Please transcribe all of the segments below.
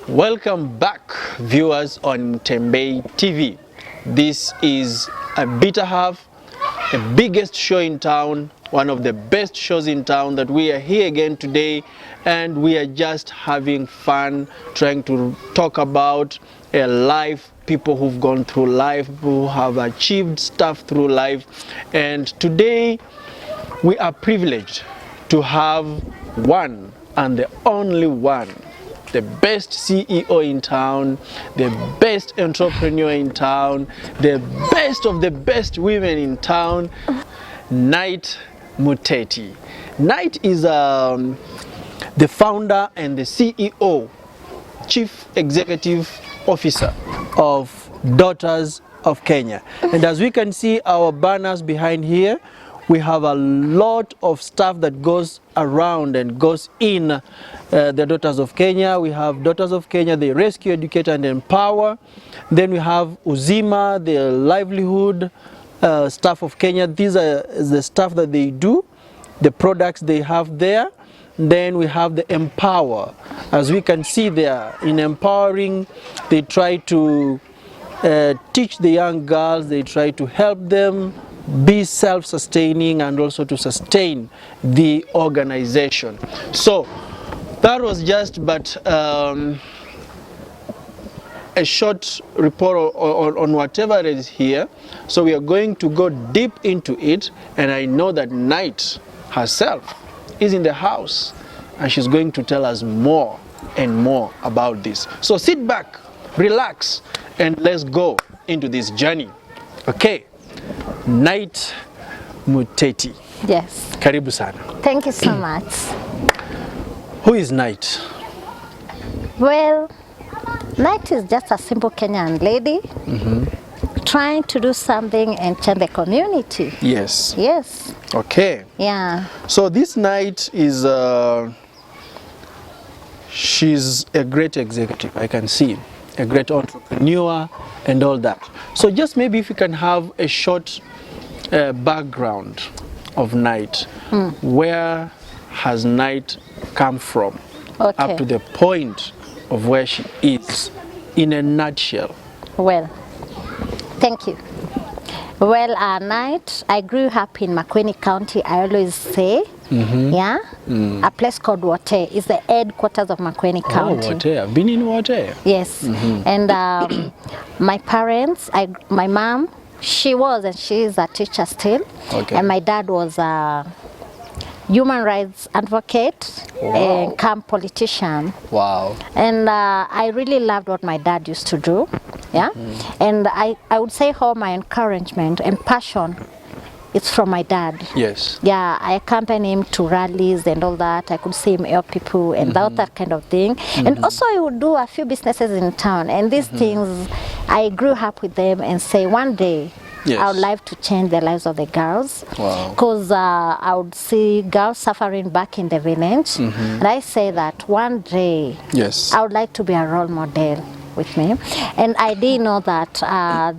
Welcome back, viewers on Mutembei TV. This is a bitter half, the biggest show in town, one of the best shows in town, that we are here again today, and we are just having fun trying to talk about a life, people who've gone through life, who have achieved stuff through life. And today we are privileged to have one and the only one, the best CEO in town, the best entrepreneur in town, the best of the best women in town, Knight Muteti. Knight is the founder and the CEO, Chief Executive Officer of Daughters of Kenya. And as we can see our banners behind here, we have a lot of stuff that goes around and goes in the Daughters of Kenya. We have Daughters of Kenya, they rescue, educate and empower. Then we have Uzima, the livelihood staff of Kenya. These are the stuff that they do, the products they have there. Then we have the empower. As we can see there, in empowering, they try to teach the young girls, they try to help them be self-sustaining and also to sustain the organization. So that was just but a short report on whatever is here. So we are going to go deep into it, and I know that Knight herself is in the house and she's going to tell us more and more about this. So sit back, relax, and let's go into this journey. Okay. Knight Muteti. Yes. Karibu sana. Thank you so much. Who is Knight? Well, Knight is just a simple Kenyan lady trying to do something and change the community. Yes. Yes. Okay. Yeah. So this Knight is, she's a great executive, I can see, a great entrepreneur and all that. So just maybe if you can have a short background of Knight. Where has Knight come from up to the point of where she is, in a nutshell? Well, thank you. Well, Knight, I grew up in Makwiny County, I always say. Yeah, a place called Wote is the headquarters of Makwiny County. Oh, Wote. I've been in Wote. Yes, and my parents, my mom, she was and she is a teacher still, and my dad was a human rights advocate and camp politician. Wow. And I really loved what my dad used to do. Yeah, and I would say all my encouragement and passion, it's from my dad. Yes. Yeah, I accompany him to rallies and all that. I could see him help people and that kind of thing. And also I would do a few businesses in town, and these things, I grew up with them and say one day I would like to change the lives of the girls. Wow. Because I would see girls suffering back in the village. And I say that one day I would like to be a role model with me, and I didn't know that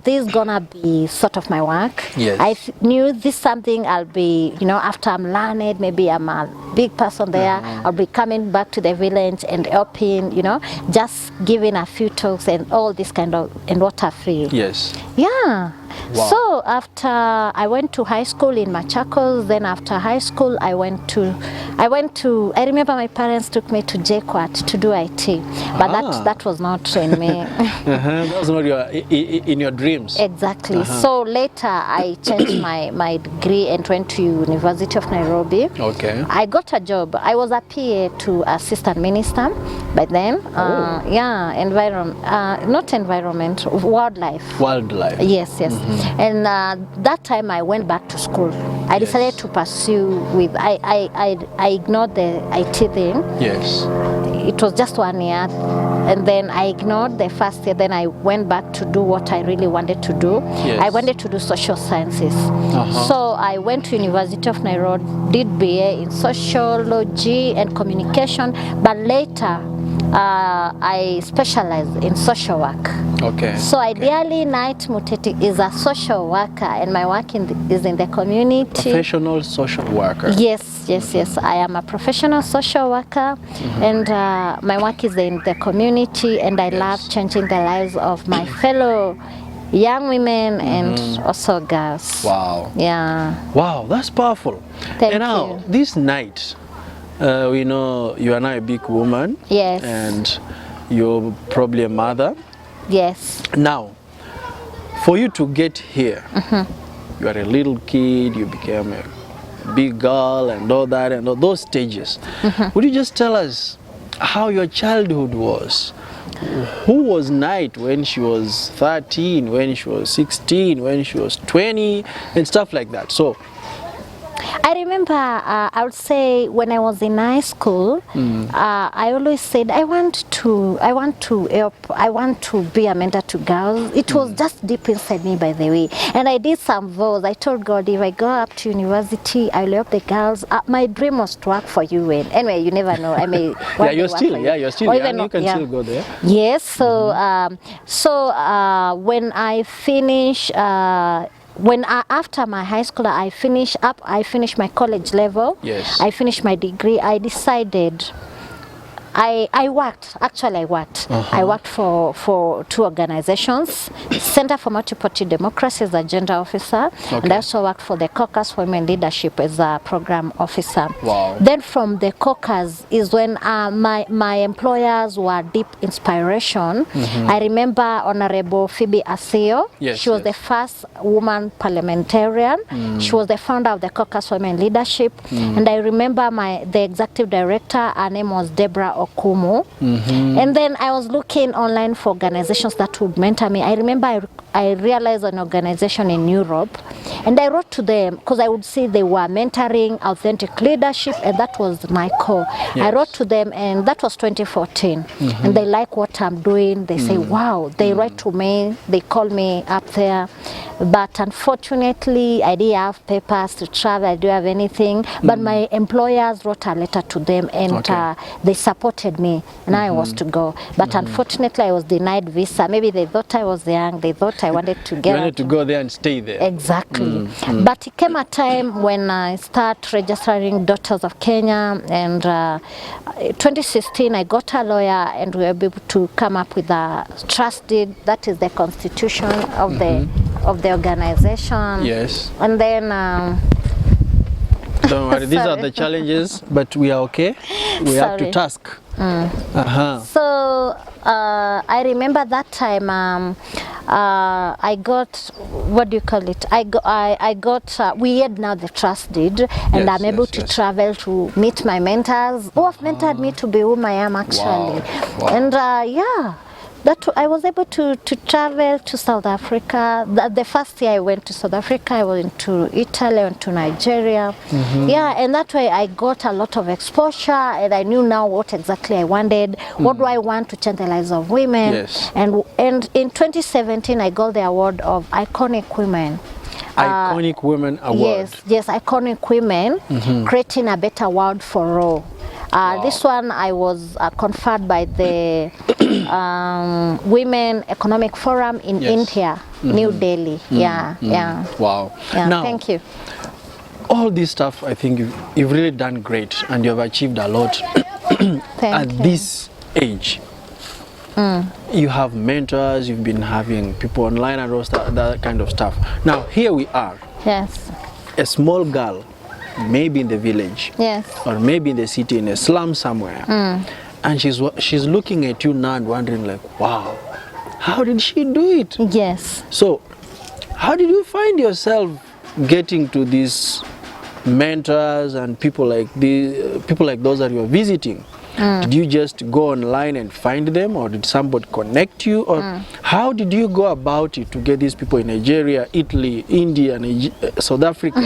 this is gonna be sort of my work. Yes. I knew this something I'll be, you know, after I'm learned, maybe I'm a big person there, I'll be coming back to the village and helping, you know, just giving a few talks and all this kind of, and water free. Yes. Yeah. Wow. So after I went to high school in Machakos, then after high school I I remember my parents took me to JKUAT to do IT, but that was not in me. That was not in your dreams. Exactly. So later I changed my degree and went to University of Nairobi. Okay. I got a job. I was a PA to assistant minister by then. Yeah, not environment, wildlife. Wildlife. Yes, yes. And that time I went back to school. I decided to pursue with, I ignored the IT thing. Yes. It was just 1 year, and then I ignored the first year. Then I went back to do what I really wanted to do. Yes. I wanted to do social sciences. So I went to University of Nairobi, did BA in sociology and communication, but later I specialize in social work. Okay. So ideally, Night Muteti is a social worker, and my work is in the community. Professional social worker. Yes, yes, yes. I am a professional social worker, and my work is in the community, and I love changing the lives of my fellow young women and also girls. Wow. Yeah. Wow, that's powerful. Thank and now, you. this night, we know you are now a big woman. Yes. And you're probably a mother. Yes. Now, for you to get here, you are a little kid, you became a big girl and all that and all those stages. Would you just tell us how your childhood was? Who was Night when she was 13, when she was 16, when she was 20 and stuff like that? So I remember, I would say when I was in high school, I always said I want to help, I want to be a mentor to girls. It was just deep inside me, by the way. And I did some vows. I told God, if I go up to university, I'll help the girls. My dream was to work for UN. Anyway, you never know. I may yeah, you're still young. You can still go there. Yes. So when I finish. After my high school, I finished my college level. Yes. I finished my degree. I decided. I worked. I worked for two organizations. Center for Multiparty Democracy as a gender officer, and I also worked for the Caucus for Women Leadership as a program officer. Wow. Then from the Caucus is when my employers were deep inspiration. I remember Honorable Phoebe C.E.O. Yes, she was the first woman parliamentarian. She was the founder of the Caucus for Women Leadership, and I remember the executive director. Her name was Deborah Okumu. And then I was looking online for organizations that would mentor me. I remember I realized an organization in Europe, and I wrote to them because I would see they were mentoring authentic leadership, and that was my core. Yes. I wrote to them, and that was 2014, and they like what I'm doing. They say, wow. They write to me, they call me up there, but unfortunately I didn't have papers to travel. I didn't have anything, but my employers wrote a letter to them, and they supported me, and I was to go, but unfortunately I was denied visa. Maybe they thought I was young, they thought I wanted to get. You wanted to go there and stay there. Exactly. But it came a time when I started registering Daughters of Kenya, and 2016 I got a lawyer, and we were able to come up with a trust deed. That is the constitution of the organization. Yes. And then don't worry, these are the challenges, but we are okay. We have to task. So I remember that time I got, what do you call it? We had now the trust deed, and I'm able to travel to meet my mentors who have mentored me to be whom I am actually. Wow. And I was able to travel to South Africa. The first year I went to South Africa, I went to Italy, I went to Nigeria. Yeah, and that way I got a lot of exposure, and I knew now what exactly I wanted. What do I want to change the lives of women? Yes. And in 2017 I got the award of Iconic Women. Iconic Women Award. Yes, Iconic Women, creating a better world for all. This one I was conferred by the Women Economic Forum in India, New Delhi. Wow. Now, thank you. All this stuff, I think you've really done great, and you've achieved a lot at this age. You have mentors, you've been having people online and all that kind of stuff. Now here we are. Yes. A small girl, maybe in the village, or maybe in the city, in a slum somewhere, and she's looking at you now and wondering like, wow, how did she do it? Yes. So how did you find yourself getting to these mentors and people like those that you're visiting? Did you just go online and find them, or did somebody connect you, or how did you go about it to get these people in Nigeria, Italy, India, South Africa?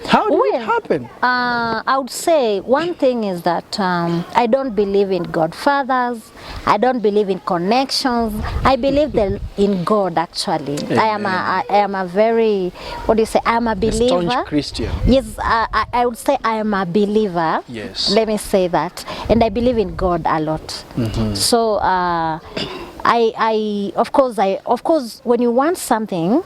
How did it happen? I would say one thing is that I don't believe in godfathers. I don't believe in connections. I believe in God actually. Amen. I am a very, what do you say? I am a believer. A staunch Christian. Yes, I would say I am a believer. Yes. Let me say that, and I believe in God a lot. So of course, when you want something,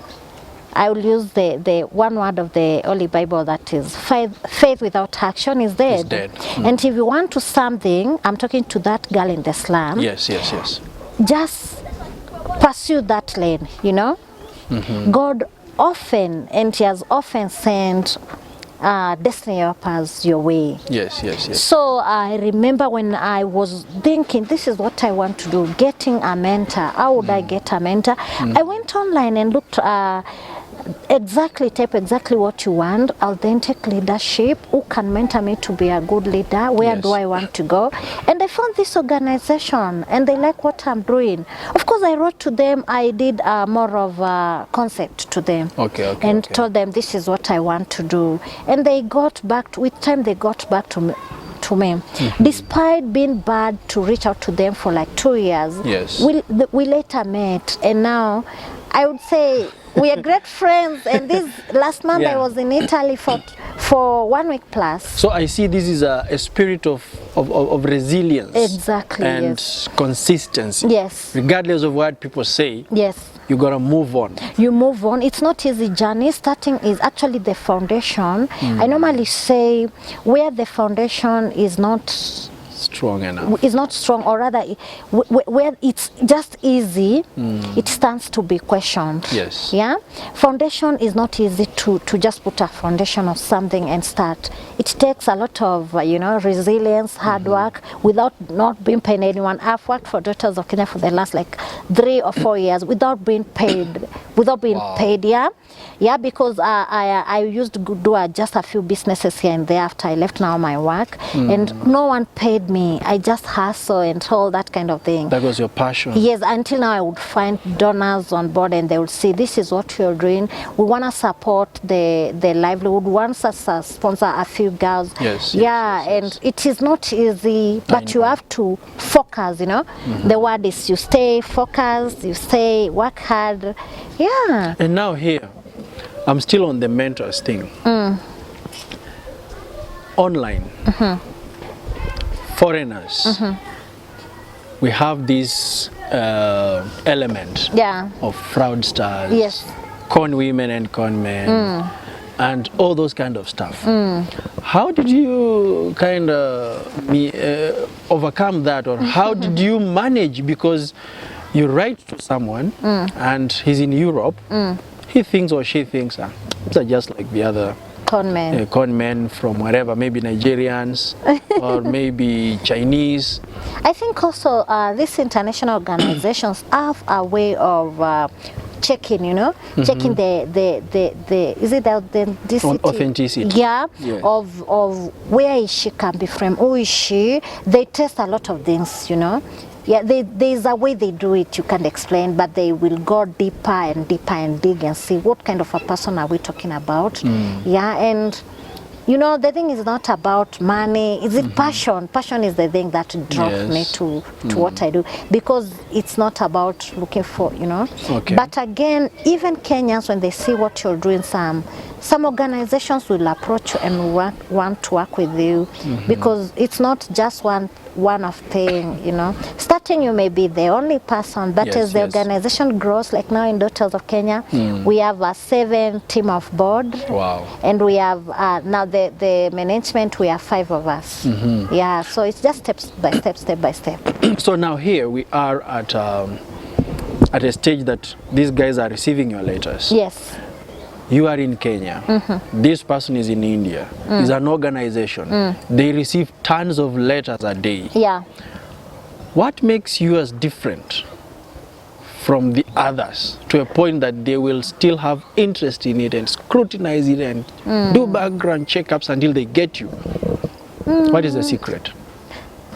I will use the one word of the Holy Bible, that is faith without action is dead. It's dead. And if you want to something, I'm talking to that girl in the slum. Yes, yes, yes. Just pursue that lane, you know. God often, and He has often sent destiny helpers your way. Yes, yes, yes. So I remember when I was thinking, this is what I want to do, getting a mentor. How would I get a mentor? I went online and looked type exactly what you want, authentic leadership, who can mentor me to be a good leader, where do I want to go. And I found this organization and they like what I'm doing. Of course, I wrote to them, I did more of a concept to them, and told them this is what I want to do. And they got back, with time they got back to me. Despite being bad to reach out to them for like 2 years, we later met, and now I would say we are great friends. And this last month I was in Italy for 1 week plus. So I see this is a spirit of resilience. Exactly. And consistency. Yes. Regardless of what people say. Yes. You gotta move on. You move on. It's not easy journey. Starting is actually the foundation. I normally say where the foundation is not strong enough, is not strong, or rather where it's just easy, it stands to be questioned. Yes. Yeah. Foundation is not easy to just put a foundation of something and start. It takes a lot of resilience, hard work, without not being paying anyone. I've worked for Daughters of Kenya for the last like 3 or 4 years without being paid. Yeah, because I used to do just a few businesses here and there after I left now my work, and no one paid me. I just hustle and all that kind of thing. That was your passion? Yes, until now I would find donors on board and they would say, this is what you're doing. We want to support the livelihood. Once us sponsor a few girls. Yes. Yeah, and it is not easy, but you have to focus, The word is you stay focused, you stay work hard. Yeah. And now here, I'm still on the mentors thing. Online, foreigners, we have this element of fraudsters, con women and con men, and all those kind of stuff. How did you kind of overcome that, or how did you manage? Because you write to someone and he's in Europe, he thinks or she thinks they're just like the other con men from wherever, maybe Nigerians or maybe Chinese. I think also these international organizations have a way of checking, checking the is it the authenticity? Yeah, of where is she coming from, who is she? They test a lot of things, Yeah, there's a way they do it, you can't explain, but they will go deeper and deeper and dig and see what kind of a person are we talking about. Yeah, and the thing is not about money. Is it passion? Passion is the thing that drove me to what I do, because it's not about looking for, But again, even Kenyans, when they see what you're doing, some organizations will approach you and want to work with you, because it's not just one-off thing, Starting, you may be the only person, but as the organization grows, like now in Daughters of Kenya, we have a 7 team of board. Wow. And we have now the management, we have 5 of us. Yeah, so it's just step by step. So now here we are at a stage that these guys are receiving your letters. Yes. You are in Kenya. This person is in India. It's an organization. They receive tons of letters a day. Yeah. What makes yours different from the others to a point that they will still have interest in it and scrutinize it and do background checkups until they get you? What is the secret?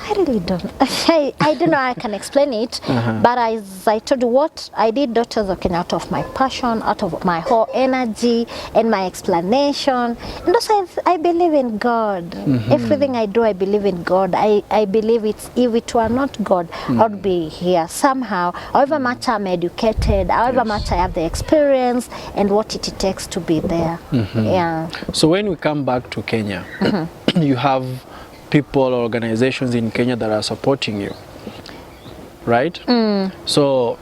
I really don't. I don't know how I can explain it, but as I told you, what I did Daughters of Kenya out of my passion, out of my whole energy and my explanation. And also I believe in God. Everything I do, I believe in God. I believe if it were not God, I would be here somehow. However much I'm educated, however much I have the experience and what it takes to be there. Yeah. So when we come back to Kenya, you have people or organizations in Kenya that are supporting you, right? So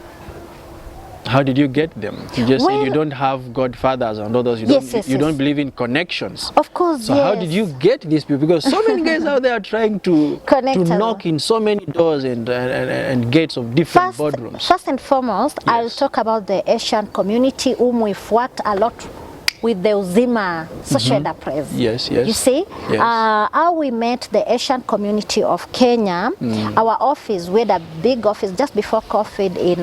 how did you get them? You just said you don't have godfathers and others. You don't believe in connections. Of course, so how did you get these people? Because so many guys out there are trying to knock in so many doors and gates of different boardrooms. First and foremost, I'll talk about the Asian community whom we've worked a lot with the Uzima social enterprise. Yes. You see, how we met the Asian community of Kenya, our office, we had a big office just before COVID in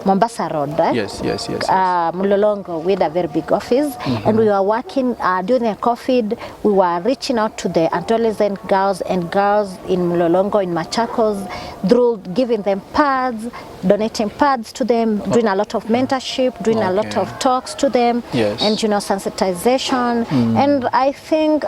Mombasa Road, right? Yes. Mulolongo, we had a very big office, and we were working during the COVID. We were reaching out to the adolescent girls and girls in Mulolongo, in Machakos, through giving them pads, donating pads to them, doing a lot of mentorship, doing a lot of talks to them, and sensitization. And I think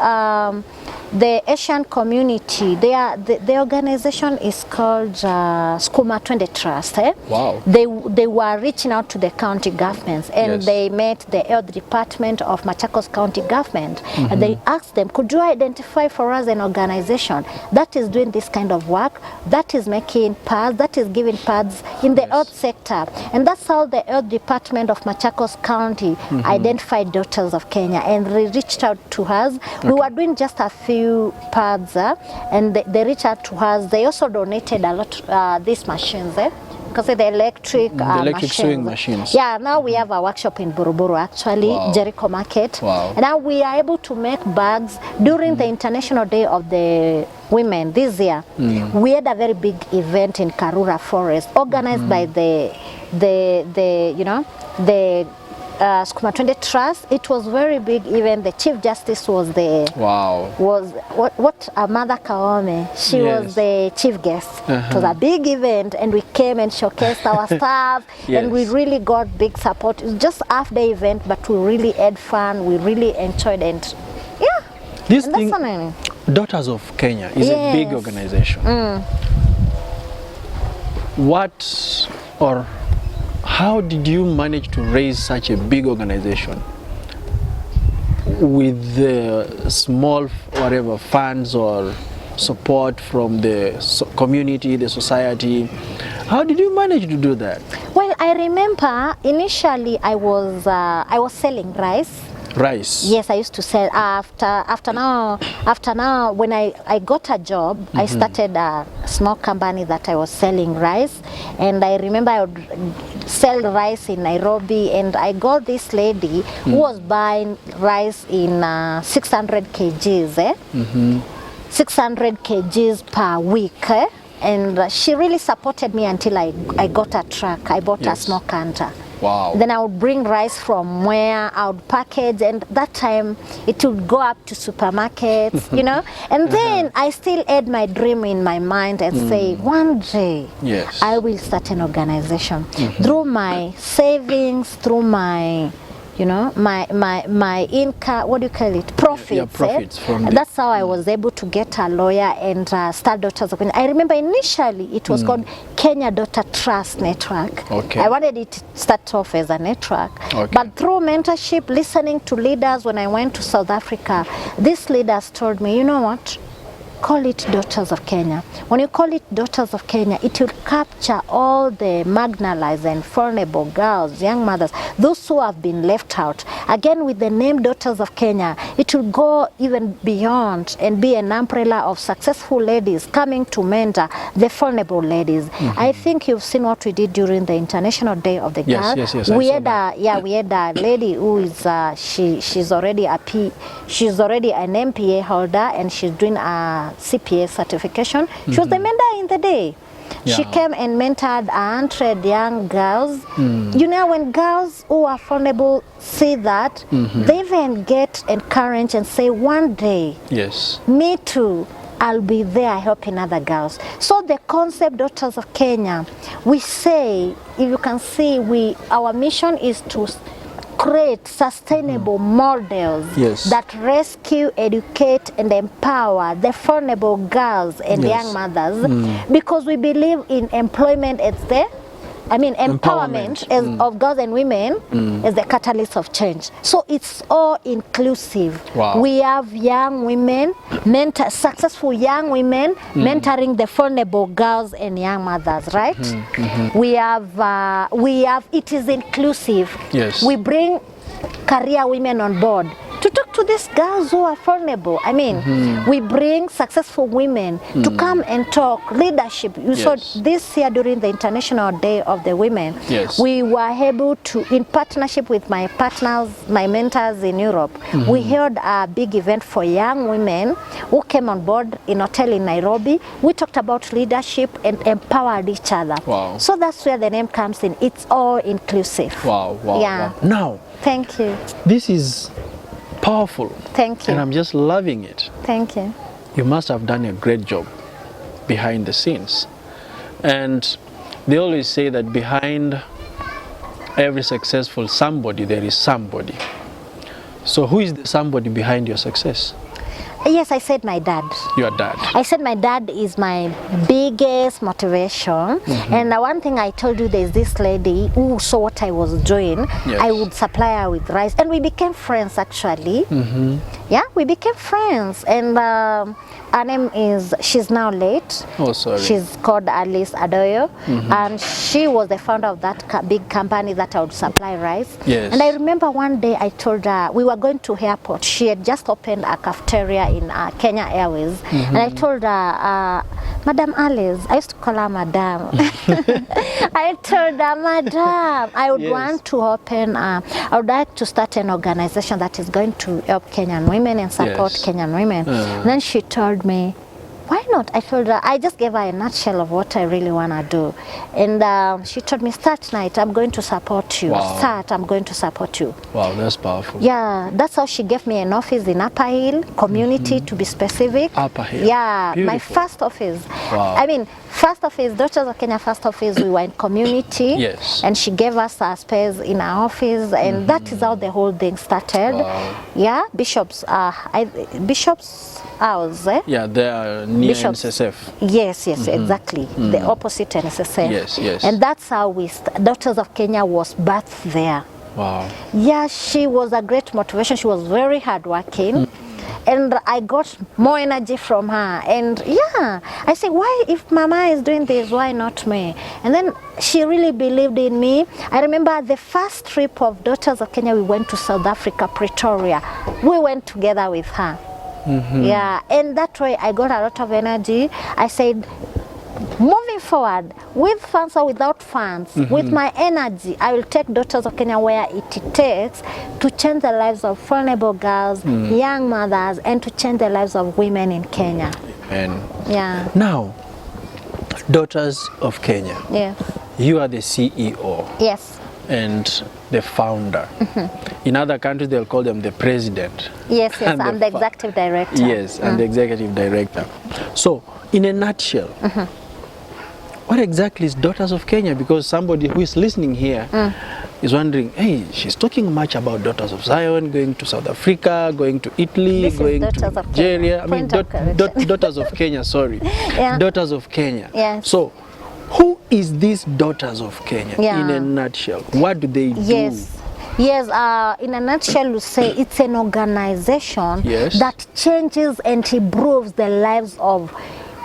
the Asian community, the organization is called Skuma 20 Trust. Wow. They were reaching out to the county governments, and they met the health department of Machakos County government, and they asked them, could you identify for us an organization that is doing this kind of work, that is making pads, that is giving pads in the health sector? And that's how the health department of Machakos County identified Daughters of Kenya, and they reached out to us. We were doing just a few pads, and they reached out to us. They also donated a lot these machines, because the electric sewing machines. Yeah, now we have a workshop in Buruburu, actually, Jericho Market. Wow. And now we are able to make bags during the International Day of the Women this year. We had a very big event in Karura Forest, organized by the Skuma 20 Trust. It was very big. Even the Chief Justice was there. Wow. Was Mother Kaome. She was the chief guest. It was a big event, and we came and showcased our staff, and we really got big support. It was just half day event, but we really had fun. We really enjoyed it. This thing, Daughters of Kenya, is a big organization. How did you manage to raise such a big organization with the small funds or support from the community, the society? How did you manage to do that? Well, I remember initially I was selling rice. Yes, I used to sell. After now, when I got a job, I started a small company that I was selling rice, and I remember I would sell rice in Nairobi, and I got this lady who was buying rice in 600 kgs, 600 kgs per week, and she really supported me until I got a truck. I bought a small canter. Wow. Then I would bring rice from where I would package, and that time it would go up to supermarkets, and then I still had my dream in my mind and say, one day I will start an organization. Through my savings, through my my income, what do you call it, profits. Profits from that's how I was able to get a lawyer and start Daughters of Kenya. I remember initially it was called Kenya Daughter Trust Network. I wanted it to start off as a network, but through mentorship, listening to leaders, when I went to South Africa, these leaders told me, you know what, call it Daughters of Kenya. When you call it Daughters of Kenya, it will capture all the marginalized and vulnerable girls, young mothers, those who have been left out. Again, with the name Daughters of Kenya, it will go even beyond and be an umbrella of successful ladies coming to mentor the vulnerable ladies. I think you've seen what we did during the International Day of the Girl. Yes, we had a lady who is she's already an MPA holder, and she's doing a CPA certification. She was the mentor in the day. She came and mentored 100 young girls. When girls who are vulnerable see that, they even get encouraged and say, one day, me too, I'll be there helping other girls. So the concept Daughters of Kenya, we say, if you can see, our mission is to create sustainable models that rescue, educate, and empower the vulnerable girls and young mothers, because we believe in employment at the empowerment of girls and women is the catalyst of change. So it's all inclusive. Wow. We have young women, successful young women mentoring the vulnerable girls and young mothers, right? We have, it is inclusive. Yes. We bring career women on board to talk to these girls who are vulnerable. We bring successful women to come and talk leadership. You saw this year during the International Day of the Women. Yes. We were able to, in partnership with my partners, my mentors in Europe, we held a big event for young women who came on board in a hotel in Nairobi. We talked about leadership and empowered each other. Wow. So that's where the name comes in. It's all inclusive. Wow, wow, Yeah. wow. Now, Thank you. this is powerful. Thank you. And I'm just loving it. Thank you. You must have done a great job behind the scenes. And they always say that behind every successful somebody, there is somebody. So who is the somebody behind your success? Yes, I said my dad. Your dad. I said my dad is my biggest motivation. And one thing I told you, there's this lady who saw what I was doing. Yes. I would supply her with rice, and we became friends actually. Yeah, we became friends. And her name is, she's now late. Oh, sorry. She's called Alice Adoyo, and she was the founder of that big company that I would supply rice. Yes. And I remember one day I told her, we were going to airport. She had just opened a cafeteria in Kenya Airways, and I told her, Madam Alice, I used to call her Madam. I told her, Madam, I would want to open, I would like to start an organization that is going to help Kenyan women and support Kenyan women. And then she told me, why not? I told her, I just gave her a nutshell of what I really want to do. And she told me, start night, I'm going to support you. Wow. Start, I'm going to support you. Wow, that's powerful. Yeah, that's how she gave me an office in Upper Hill, community to be specific. Upper Hill. Yeah, Beautiful. my first office. Wow. First office, Daughters of Kenya first office, we were in community. Yes. And she gave us a space in our office, and that is how the whole thing started. Wow. Yeah, Bishop's house. Yeah, they are near Bishops. NSSF. Yes, exactly. The opposite NSSF. Yes, yes. And that's how Daughters of Kenya was birthed there. Wow. Yeah, she was a great motivation. She was very hardworking. And I got more energy from her. And yeah, I said, why, if Mama is doing this, why not me? And then she really believed in me. I remember the first trip of Daughters of Kenya, we went to South Africa, Pretoria. We went together with her. Yeah, and that way I got a lot of energy. I said, moving forward, with funds or without funds, with my energy, I will take Daughters of Kenya where it takes to change the lives of vulnerable girls, young mothers, and to change the lives of women in Kenya. And Yeah. now, Daughters of Kenya, Yeah. you are the CEO Yes. and the founder. In other countries, they'll call them the president. Yes, And I'm the executive director. Yes, and the executive director. So, in a nutshell, what exactly is Daughters of Kenya? Because somebody who is listening here is wondering, hey, she's talking much about Daughters of Zion, going to South Africa, going to Italy, This is going Daughters to of Nigeria. Kenya. Point of correction. Daughters of Kenya, sorry. Yeah. Daughters of Kenya. Yes. So, who is these Daughters of Kenya in a nutshell? What do they do? Yes, in a nutshell, we say it's an organization that changes and improves the lives of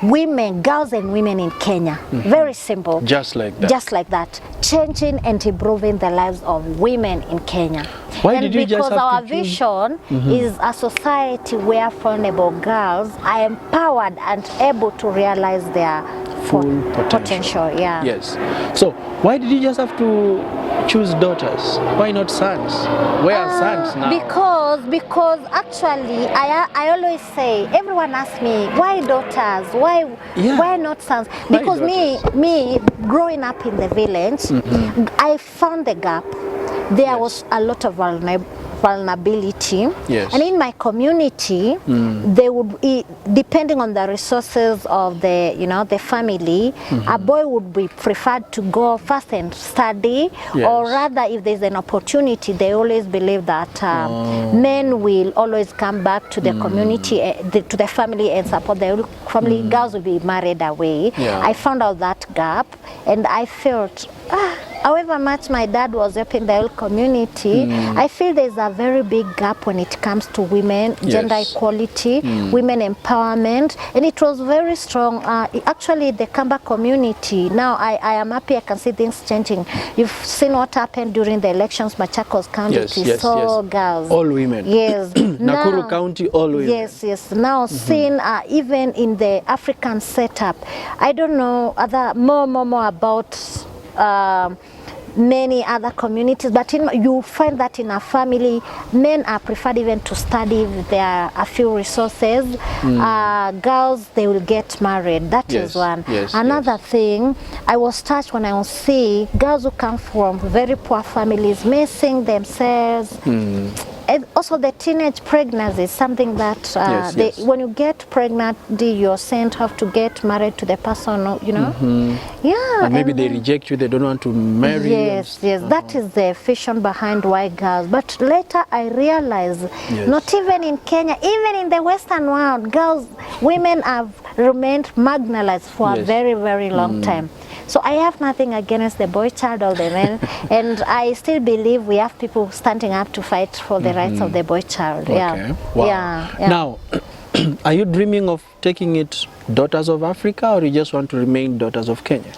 women, girls and women in Kenya. Very simple. Just like that. Just like that. Changing and improving the lives of women in Kenya. Why and did you just have our to choose? vision is a society where vulnerable girls are empowered and able to realize their full potential. Yeah. Yes. So why did you just have to choose daughters? Why not sons? Where are sons now? Because actually I always say, everyone asks me, why daughters? Why not sons? Because me growing up in the village, I found the gap. there was a lot of vulnerability. Yes. And in my community, they would, depending on the resources of the, the family, a boy would be preferred to go first and study, or rather, if there's an opportunity, they always believe that men will always come back to the community, to the family, and support the family. Girls will be married away. I found out that gap, and I felt, however much my dad was helping the whole community, I feel there's a very big gap when it comes to women, gender equality, women empowerment, and it was very strong. Actually, the Kamba community, now I am happy I can see things changing. You've seen what happened during the elections, Machakos County, saw girls. All women. Yes. Nakuru County, all women. Yes. Now, seeing even in the African setup, I don't know more about many other communities, but you find that in a family, men are preferred even to study if there are a few resources. Girls, they will get married. That is one. Another thing, I was touched when I was seeing girls who come from very poor families missing themselves. And also the teenage pregnancy is something that when you get pregnant, you're sent have to get married to the person, And maybe they reject you, they don't want to marry you. Yes, that is the vision behind why girls. But later I realized, not even in Kenya, even in the Western world, women have remained marginalized for a very, very long time. So I have nothing against the boy child or the men, and I still believe we have people standing up to fight for the rights of the boy child. Okay. Wow. Now, are you dreaming of taking it Daughters of Africa, or you just want to remain Daughters of Kenya?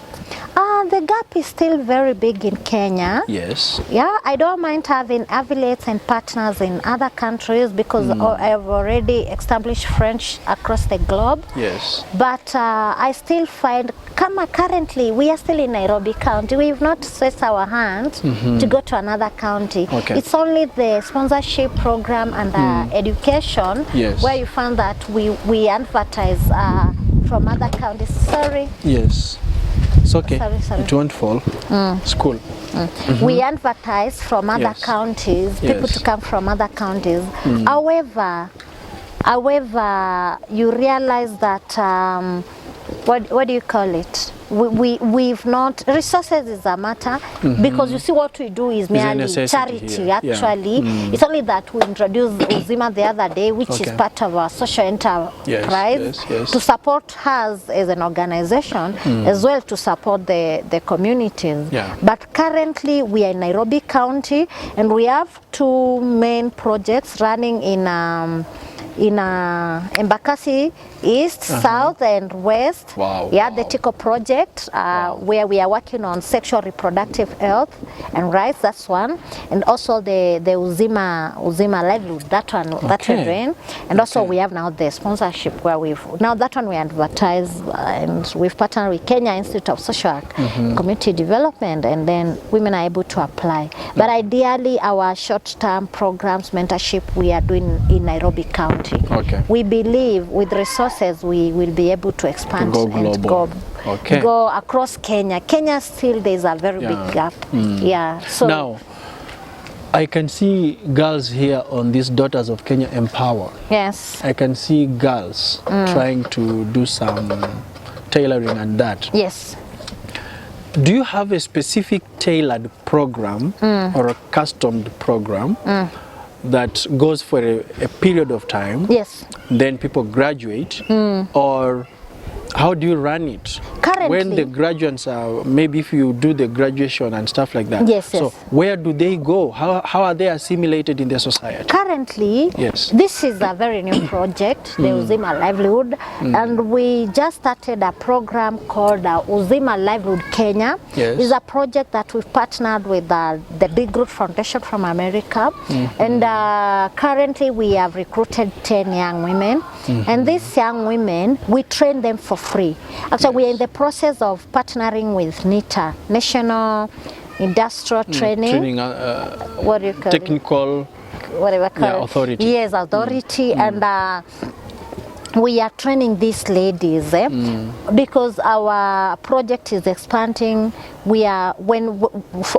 The gap is still very big in Kenya. Yes. Yeah, I don't mind having affiliates and partners in other countries because I have already established French across the globe. Yes. But I still find, currently, we are still in Nairobi County. We have not stretched our hands to go to another county. Okay. It's only the sponsorship program and education where you find that we advertise from other counties. Sorry. Yes. It's okay. Sorry. It won't fall. It's cool. We advertise from other counties, people to come from other counties. However, you realize that, what do you call it? We've not, resources is a matter because you see what we do is merely charity actually. It's only that we introduced Uzima the other day, which is part of our social enterprise to support us as an organization as well to support the communities. But currently we are in Nairobi County and we have two main projects running in Embakasi East, South and West. The TICO project where we are working on sexual reproductive health and rights, that's one. And also the Uzima livelihood, that one that we're doing. And also we have now the sponsorship where that one we advertise and we've partnered with Kenya Institute of Social Community Development, and then women are able to apply. But ideally our short-term programs, mentorship, we are doing in Nairobi County. We believe with resources we will be able to expand and go across Kenya. Kenya still there's a very big gap. So now I can see girls here on these Daughters of Kenya Empower. Yes. I can see girls trying to do some tailoring and that. Yes. Do you have a specific tailored program or a customed program that goes for a period of time? Yes. Then people graduate, or how do you run it? Currently, when the graduates are, maybe if you do the graduation and stuff like that. So where do they go? How are they assimilated in the society? Currently, this is a very new project, the Uzima Livelihood, and we just started a program called Uzima Livelihood Kenya. It's a project that we've partnered with the Big Root Foundation from America, and currently we have recruited 10 young women, and these young women, we train them for free. Actually, we are in the process of partnering with Nuture, National Industrial Training, what do you call technical whatever authority. Yes, authority, and we are training these ladies because our project is expanding. we are,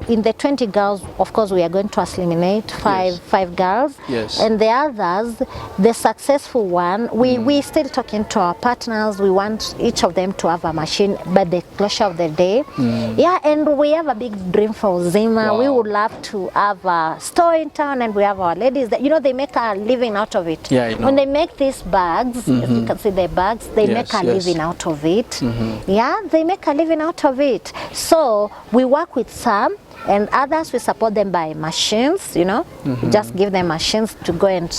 in the 20 girls, of course, we are going to eliminate five girls. Yes. And the others, the successful one, we still talking to our partners. We want each of them to have a machine by the closure of the day. Yeah, and we have a big dream for Uzima. Wow. We would love to have a store in town, and we have our ladies that, you know, they make a living out of it. Yeah, I know. When they make these bags, as you can see the bags, they make a living out of it. Yeah, they make a living out of it. So we work with some, and others we support them by machines, you know, just give them machines to go and.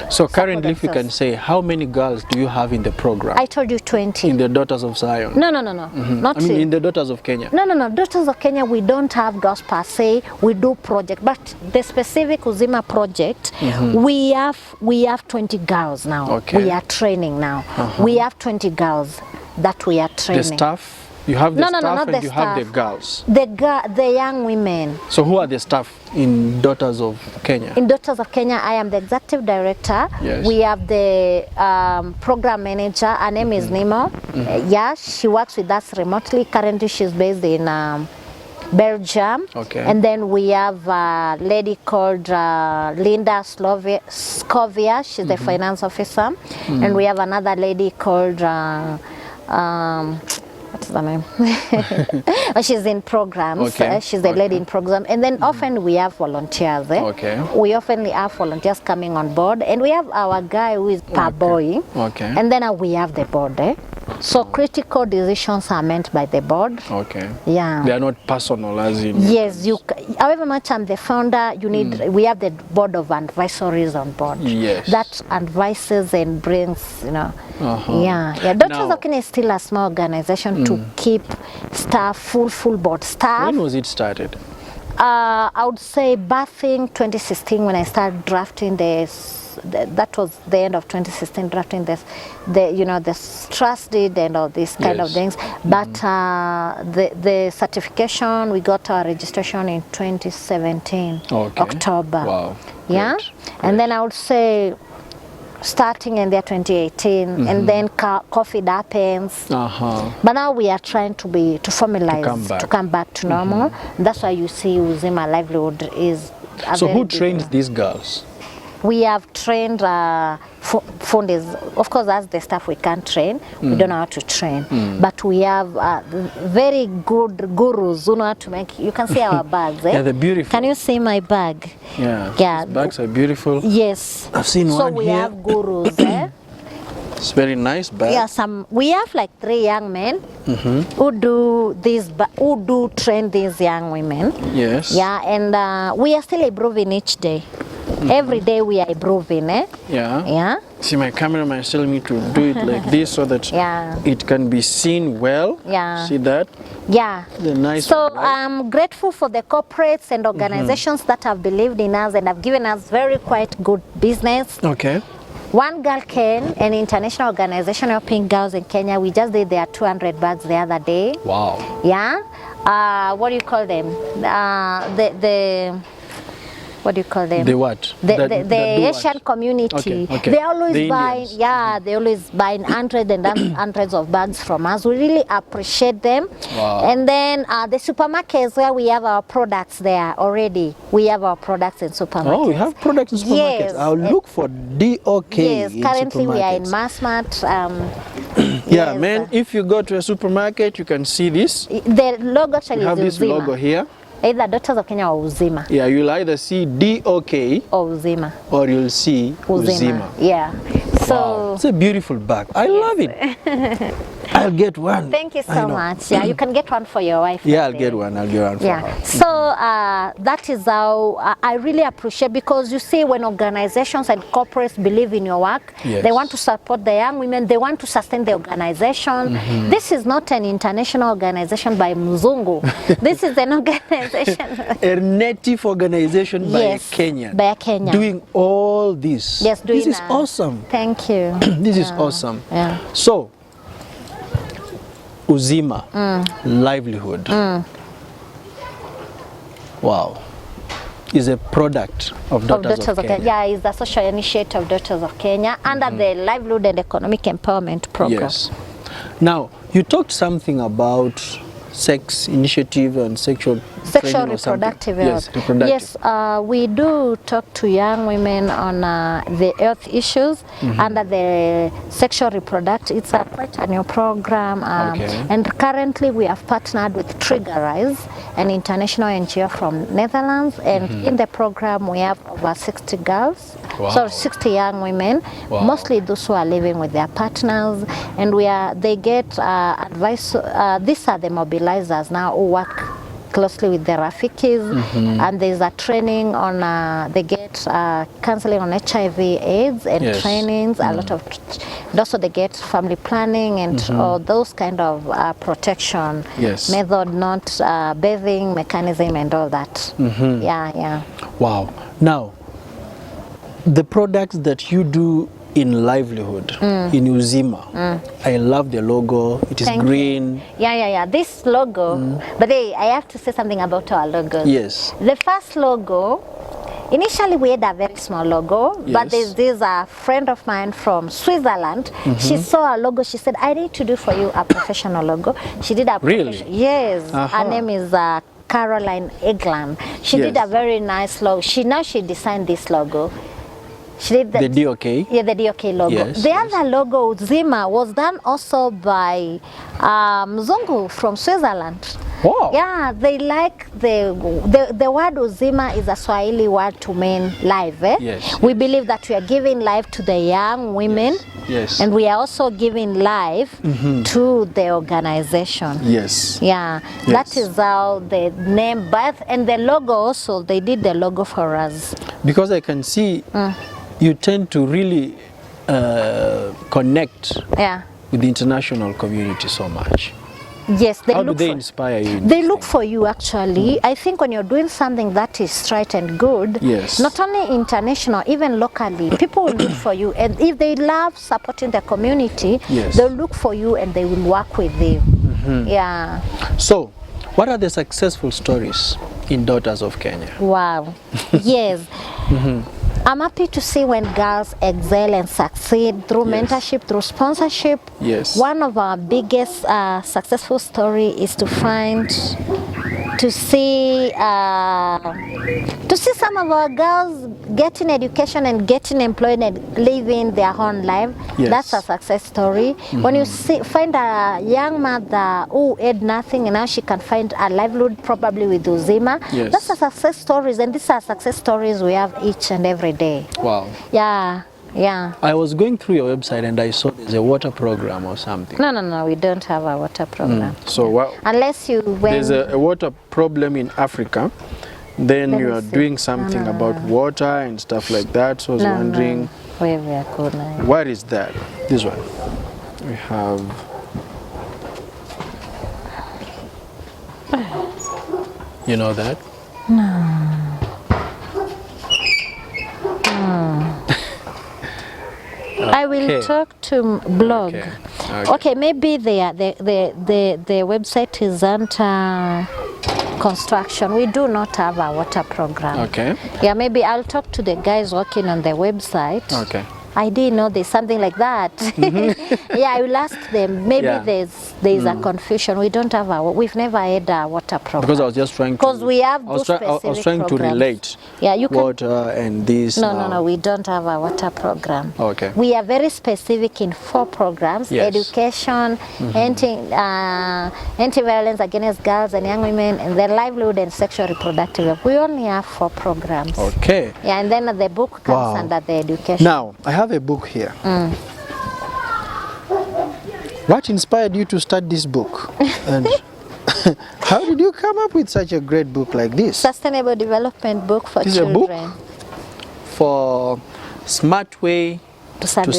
So currently, if you can say, how many girls do you have in the program? I told you 20. In the Daughters of Zion? No, not I mean, in the Daughters of Kenya? No. Daughters of Kenya, we don't have girls per se. We do project, but the specific Uzima project, we have 20 girls now. Okay. We are training now. We have 20 girls that we are training. The staff? You have the No, staff not and the you staff. have the girls. The young women. So who are the staff in Daughters of Kenya? In Daughters of Kenya, I am the executive director. Yes. We have the program manager. Her name is Nemo. Yeah, she works with us remotely. Currently, she's based in Belgium. Okay. And then we have a lady called Linda Scovia. She's the finance officer. And we have another lady called what's the name? She's in programs. Okay. She's the lady in program. And then often we have volunteers. Okay. We often have volunteers coming on board. And we have our guy who is per boy. Okay. And then we have the board. So critical decisions are meant by the board. Okay. Yeah. They are not personal as in... Yes, however much I'm the founder, you need, we have the board of advisories on board. Yes. That advises and brings, you know. Yeah. Daughters of Kenya is still a small organization to keep staff, full board staff. When was it started? I would say birthing 2016 when I started drafting this. That was the end of 2016, drafting this, the trust deed and all these kind of things. But the certification, we got our registration in 2017, October. Wow. Yeah, Great. And then I would say starting in there 2018, and then COVID happens. But now we are trying to formalize, to come back to normal. That's why you see Uzima livelihood is. So who trains these girls? We have trained funders. Of course, that's the stuff we can't train. We don't know how to train. But we have very good gurus who know how to make. You can see our bags. Yeah, they're beautiful. Can you see my bag? Yeah. These bags are beautiful. Yes. I've seen one here. So we have gurus. It's very nice bag. Yeah, we have like 3 young men who do train these young women. Yes. Yeah, and we are still improving each day. Every day we are improving, Yeah. See, my cameraman is telling me to do it like this so that it can be seen well. Yeah. See that? Yeah. The nice. So I'm grateful for the corporates and organizations that have believed in us and have given us very quite good business. Okay. One Girl Can, an international organization helping girls in Kenya, we just did their 200 bags the other day. Wow. Yeah. What do you call them? What do you call them? The what? The Asian community. Okay. They always the buy, Indians. they always buy hundreds and hundreds of bags from us. We really appreciate them. Wow. And then the supermarkets where we have our products there already. We have our products in supermarkets. Oh, we have products in supermarkets. Yes. I'll look for DOK. Yes, in currently we are in supermarkets. Massmart. Yeah, yes. man, if you go to a supermarket, you can see this. The logo actually We have is this Uzima. logo here. Either Daughters of Kenya or Uzima. Yeah, you'll either see DOK Or Uzima. or you'll see Uzima. Yeah. So wow. It's a beautiful bag. I love it. I'll get one. Thank you so much. Yeah, you can get one for your wife. Yeah, I'll get one for her. So that is how I really appreciate, because you see, when organizations and corporates believe in your work, they want to support the young women, they want to sustain the organization. This is not an international organization by Mzungu. This is an organization. A native organization by a Kenyan. By a Kenyan. Doing all this. Yes, doing this is awesome. Thank you. This is awesome. Yeah. So, Uzima, livelihood. Wow. Is a product of Daughters of Kenya. Yeah, it's the social initiative of Daughters of Kenya under the Livelihood and Economic Empowerment Program. Yes. Now, you talked something about sex initiative and sexual training or something? Reproductive health. Yes, reproductive. Yes, we do talk to young women on the health issues under the sexual reproductive. It's quite a new program, and currently we have partnered with Triggerize, an international NGO from Netherlands, and in the program we have over 60 girls, so 60 young women, mostly those who are living with their partners, and they get advice. These are the mobilizers now who work closely with the Rafikis, and there's a training on, they get counseling on HIV AIDS and trainings, a lot of, and also they get family planning and all those kind of protection method, not bathing mechanism and all that. Yeah. Wow. Now, the products that you do in livelihood, in Uzima, I love the logo. It is green. Yeah. This logo, but I have to say something about our logos. Yes. The first logo, initially we had a very small logo, but there's a friend of mine from Switzerland. She saw a logo. She said, "I need to do for you a professional logo." She did a Yes. Her name is Caroline Egland. She did a very nice logo. She designed this logo. She did the DOK? Yeah, the DOK logo. The other logo, Uzima, was done also by Mzungu from Switzerland. Wow. Yeah, they like the word Uzima is a Swahili word to mean life. We believe that we are giving life to the young women. And we are also giving life to the organization. Yeah, that is how the name birth, and the logo also, they did the logo for us. Because I can see you tend to really connect with the international community so much. Yes, How do they inspire you? They look for you actually. I think when you're doing something that is straight and good, not only international, even locally, people will look for you. And if they love supporting the community, they'll look for you and they will work with you. Yeah. So, what are the successful stories in Daughters of Kenya? Wow. Yes. I'm happy to see when girls excel and succeed through mentorship, through sponsorship. One of our biggest successful story is to see some of our girls getting education and getting employed and living their own life. That's a success story. When you find a young mother who had nothing and now she can find a livelihood probably with Uzima, that's a success stories, and these are success stories we have each and every day. Wow. Yeah. I was going through your website and I saw there's a water program or something. No, we don't have a water program. So unless you there's a water problem in Africa, then you are doing something about water and stuff like that. So I was wondering, what is that? This one. We have. You know that? No. I will talk to blog. Okay, maybe the website is under construction. We do not have a water program. Yeah, maybe I'll talk to the guys working on the website. I didn't know there's something like that. Yeah, I will ask them. Maybe there's a confusion. We don't have we've never had a water program. Because I was just trying to. Because we have those specific I was trying to relate. Yeah, you can. Water and this. No, we don't have a water program. We are very specific in 4 programs: education, anti-violence against girls and young women, and their livelihood and sexual reproductive health. We only have 4 programs. Yeah, and then the book comes under the education. Now, I have a book here. What inspired you to start this book? And how did you come up with such a great book like this? Sustainable development book for children. This is a book for smart way to start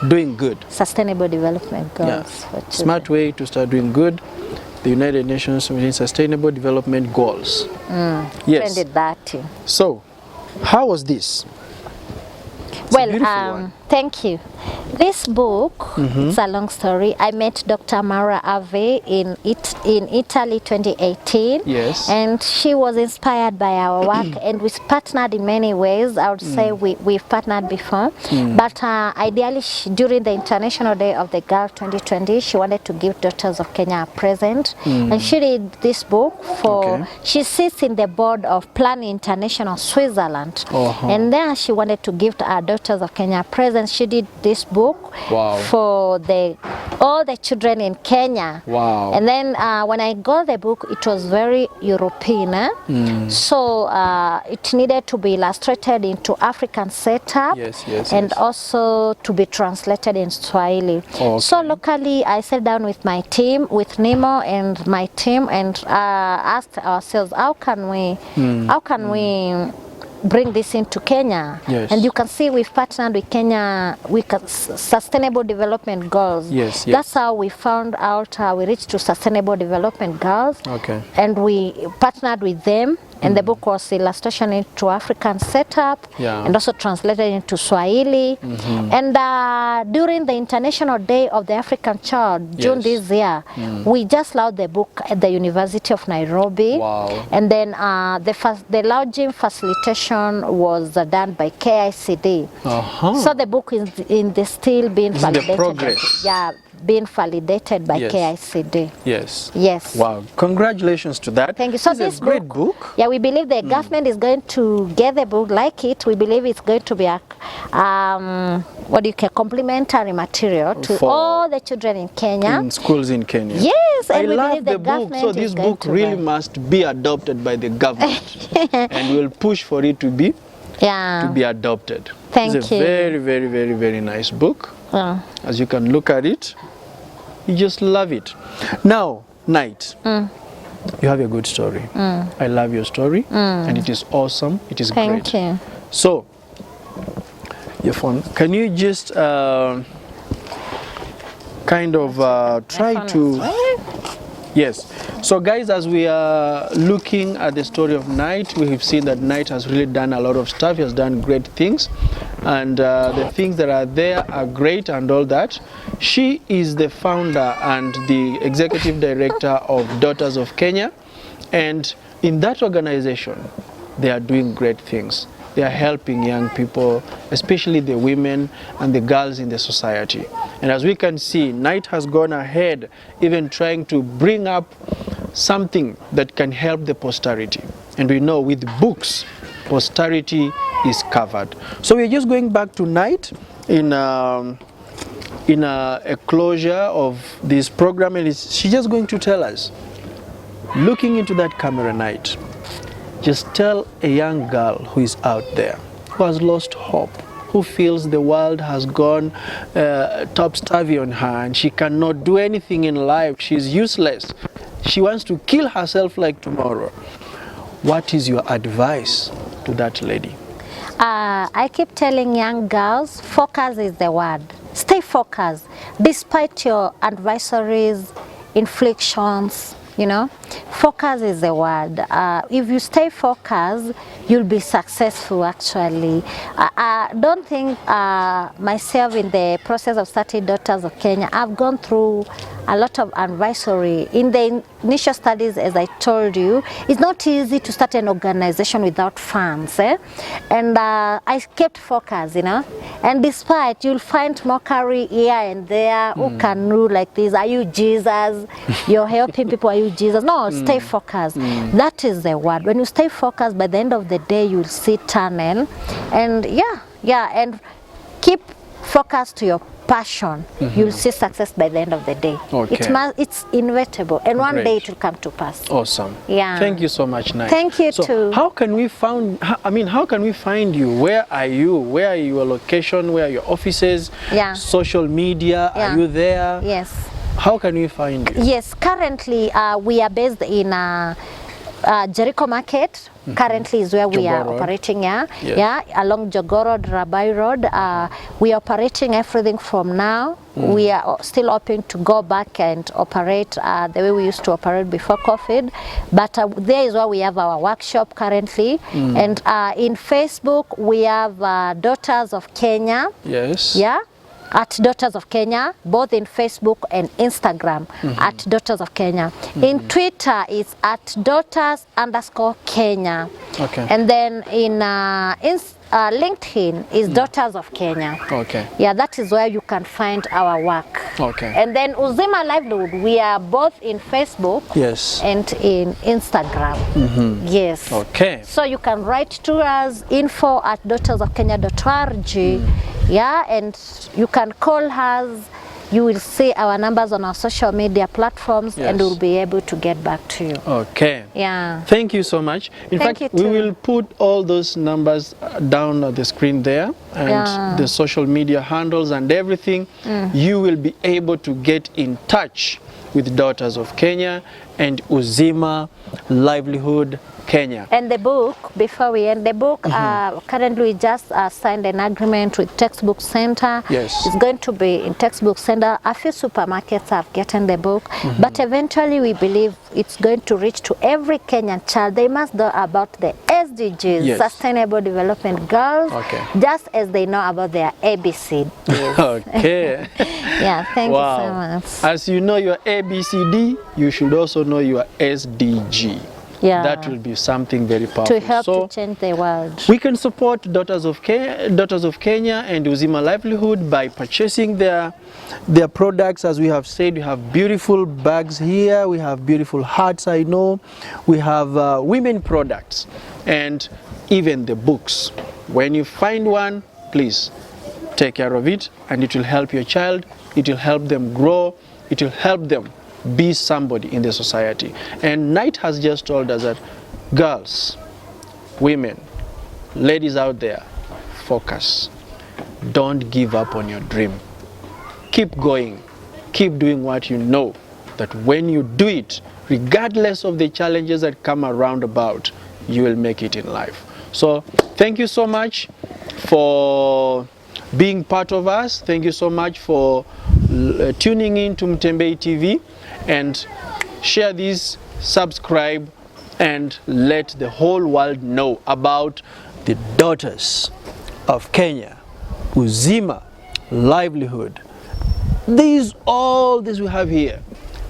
doing good. Sustainable development goals for children. Smart way to start doing good. The United Nations Sustainable Development Goals. Trended that too. So, how was this? Well, thank you. This book, it's a long story. I met Dr. Mara Ave in Italy 2018. Yes. And she was inspired by our work and we partnered in many ways. I would say we've partnered before. But ideally, during the International Day of the Girl 2020, she wanted to give Daughters of Kenya a present. And she did this book for, she sits in the board of Plan International Switzerland. And there she wanted to give our Daughters of Kenya a present. She did this book for all the children in Kenya. And then when I got the book, it was very European. So it needed to be illustrated into African setup and also to be translated in Swahili. So locally, I sat down with my team, with Nemo and my team, and asked ourselves, how can we bring this into Kenya? And you can see we've partnered with Kenya with Sustainable Development Goals. That's how we found out, we reached to Sustainable Development Goals, and we partnered with them. And the book was illustration into African setup and also translated into Swahili. And during the International Day of the African Child, June this year, we just launched the book at the University of Nairobi. And then the launching facilitation was done by KICD. So the book is still being validated. Being validated by KICD. Yes. Wow. Congratulations to that. Thank you. So this is a great book. Yeah, we believe the government is going to get the book like it. We believe it's going to be a complementary material to all the children in Kenya. In schools in Kenya. Yes, and I we love believe the book. So this book really must be adopted by the government. And we'll push for it to be adopted. Thank you. It's a very, very, very, very nice book. As you can look at it, you just love it. Now, Night, you have a good story. I love your story, and it is awesome. It is great. Thank you. So, your phone, can you just kind of try to... Yes. So guys, as we are looking at the story of Night, we have seen that Night has really done a lot of stuff. He has done great things, and the things that are there are great and all that. She is the founder and the executive director of Daughters of Kenya, and in that organization, they are doing great things. They are helping young people, especially the women and the girls in the society. And as we can see, Night has gone ahead, even trying to bring up something that can help the posterity. And we know with books, posterity is covered. So we're just going back to Night in a closure of this program, and she's just going to tell us, looking into that camera, Night, just tell a young girl who is out there, who has lost hope, who feels the world has gone topsy on her and she cannot do anything in life, she's useless, she wants to kill herself like tomorrow. What is your advice to that lady? I keep telling young girls, focus is the word. Stay focused, despite your adversaries, inflictions. You know, focus is the word. If you stay focused, you'll be successful actually. I don't think myself in the process of starting Daughters of Kenya, I've gone through a lot of advisory. In the initial studies, as I told you, it's not easy to start an organization without funds. And I kept focused, you know. And despite, you'll find mockery here and there. Who can do like this? Are you Jesus? You're helping people, are you Jesus? No, stay focused. That is the word. When you stay focused, by the end of the day, you'll see tunnel. And and keep focused to your passion. You'll see success by the end of the day. It's inevitable, and one day it will come to pass. Awesome. Yeah. Thank you so much, Night. Thank you too. How can we how can we find you? Where are you? Where are your location? Where are your offices? Social media? Are you there? Yes. How can we find you? Yes, currently we are based in Jericho Market. Currently is where we are operating, along Jogoro Rabai Road. We are operating everything from now. We are still hoping to go back and operate the way we used to operate before COVID. But there is where we have our workshop currently. And in Facebook, we have Daughters of Kenya. Yes. Yeah. at Daughters of Kenya, both in Facebook and Instagram, at Daughters of Kenya. In Twitter, it's at Daughters_Kenya. Okay. And then in LinkedIn is Daughters of Kenya. Okay. Yeah, that is where you can find our work. Okay. And then Uzima Livelihood, we are both in Facebook, Yes, and in Instagram. Yes. okay. So you can write to us, info@daughtersofkenya.org. Yeah, and you can call us. You will see our numbers on our social media platforms, Yes. and we'll be able to get back to you. Okay. Yeah. Thank you so much. In Thank fact, you we too. will put all those numbers down on the screen there, and Yeah. the social media handles and everything. You will be able to get in touch with Daughters of Kenya and Uzima Livelihood Kenya. And the book, before we end the book, currently we just signed an agreement with Textbook Center. Yes. It's going to be in Textbook Center. A few supermarkets have gotten the book, but eventually we believe it's going to reach to every Kenyan child. They must know about the SDGs, Yes. Sustainable Development Goals, Okay. just as they know about their ABCs. Okay. Yeah, thank you so Wow. much. As you know your ABCD, you should also know your SDG. Yeah. That will be something very powerful. To help So, to change the world. we can support Daughters of Kenya and Uzima Livelihood by purchasing their products. As we have said, we have beautiful bags here, we have beautiful hats, I know, we have women products, and even the books. When you find one, please take care of it, and it will help your child, it will help them grow, it will help them be somebody in the society. And Knight has just told us that girls, women, ladies out there, focus. Don't give up on your dream. Keep going. Keep doing what you know, that when you do it, regardless of the challenges that come around about, you will make it in life. So thank you so much for being part of us. Thank you so much for tuning in to Mutembei TV, and share this, subscribe, and let the whole world know about the Daughters of Kenya, Uzima Livelihood. All this we have here,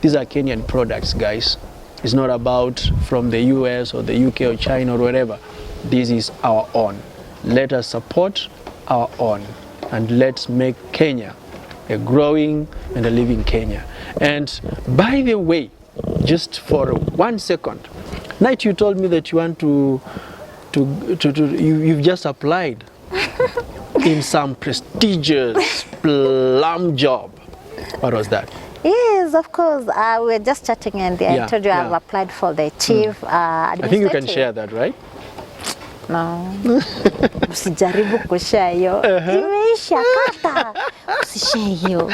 these are Kenyan products, guys. It's not about from the US or the UK or China or wherever. This is our own. Let us support our own, and let's make Kenya a growing and a living Kenya. And by the way, just for 1 second, Knight, you told me that you want you've just applied in some prestigious plum job. What was that? Yes, of course. We were just chatting, and I told you I've applied for the chief I think you can share that, right? No. Usijaribu kushare hiyo. Imeisha kata. Usishare hiyo.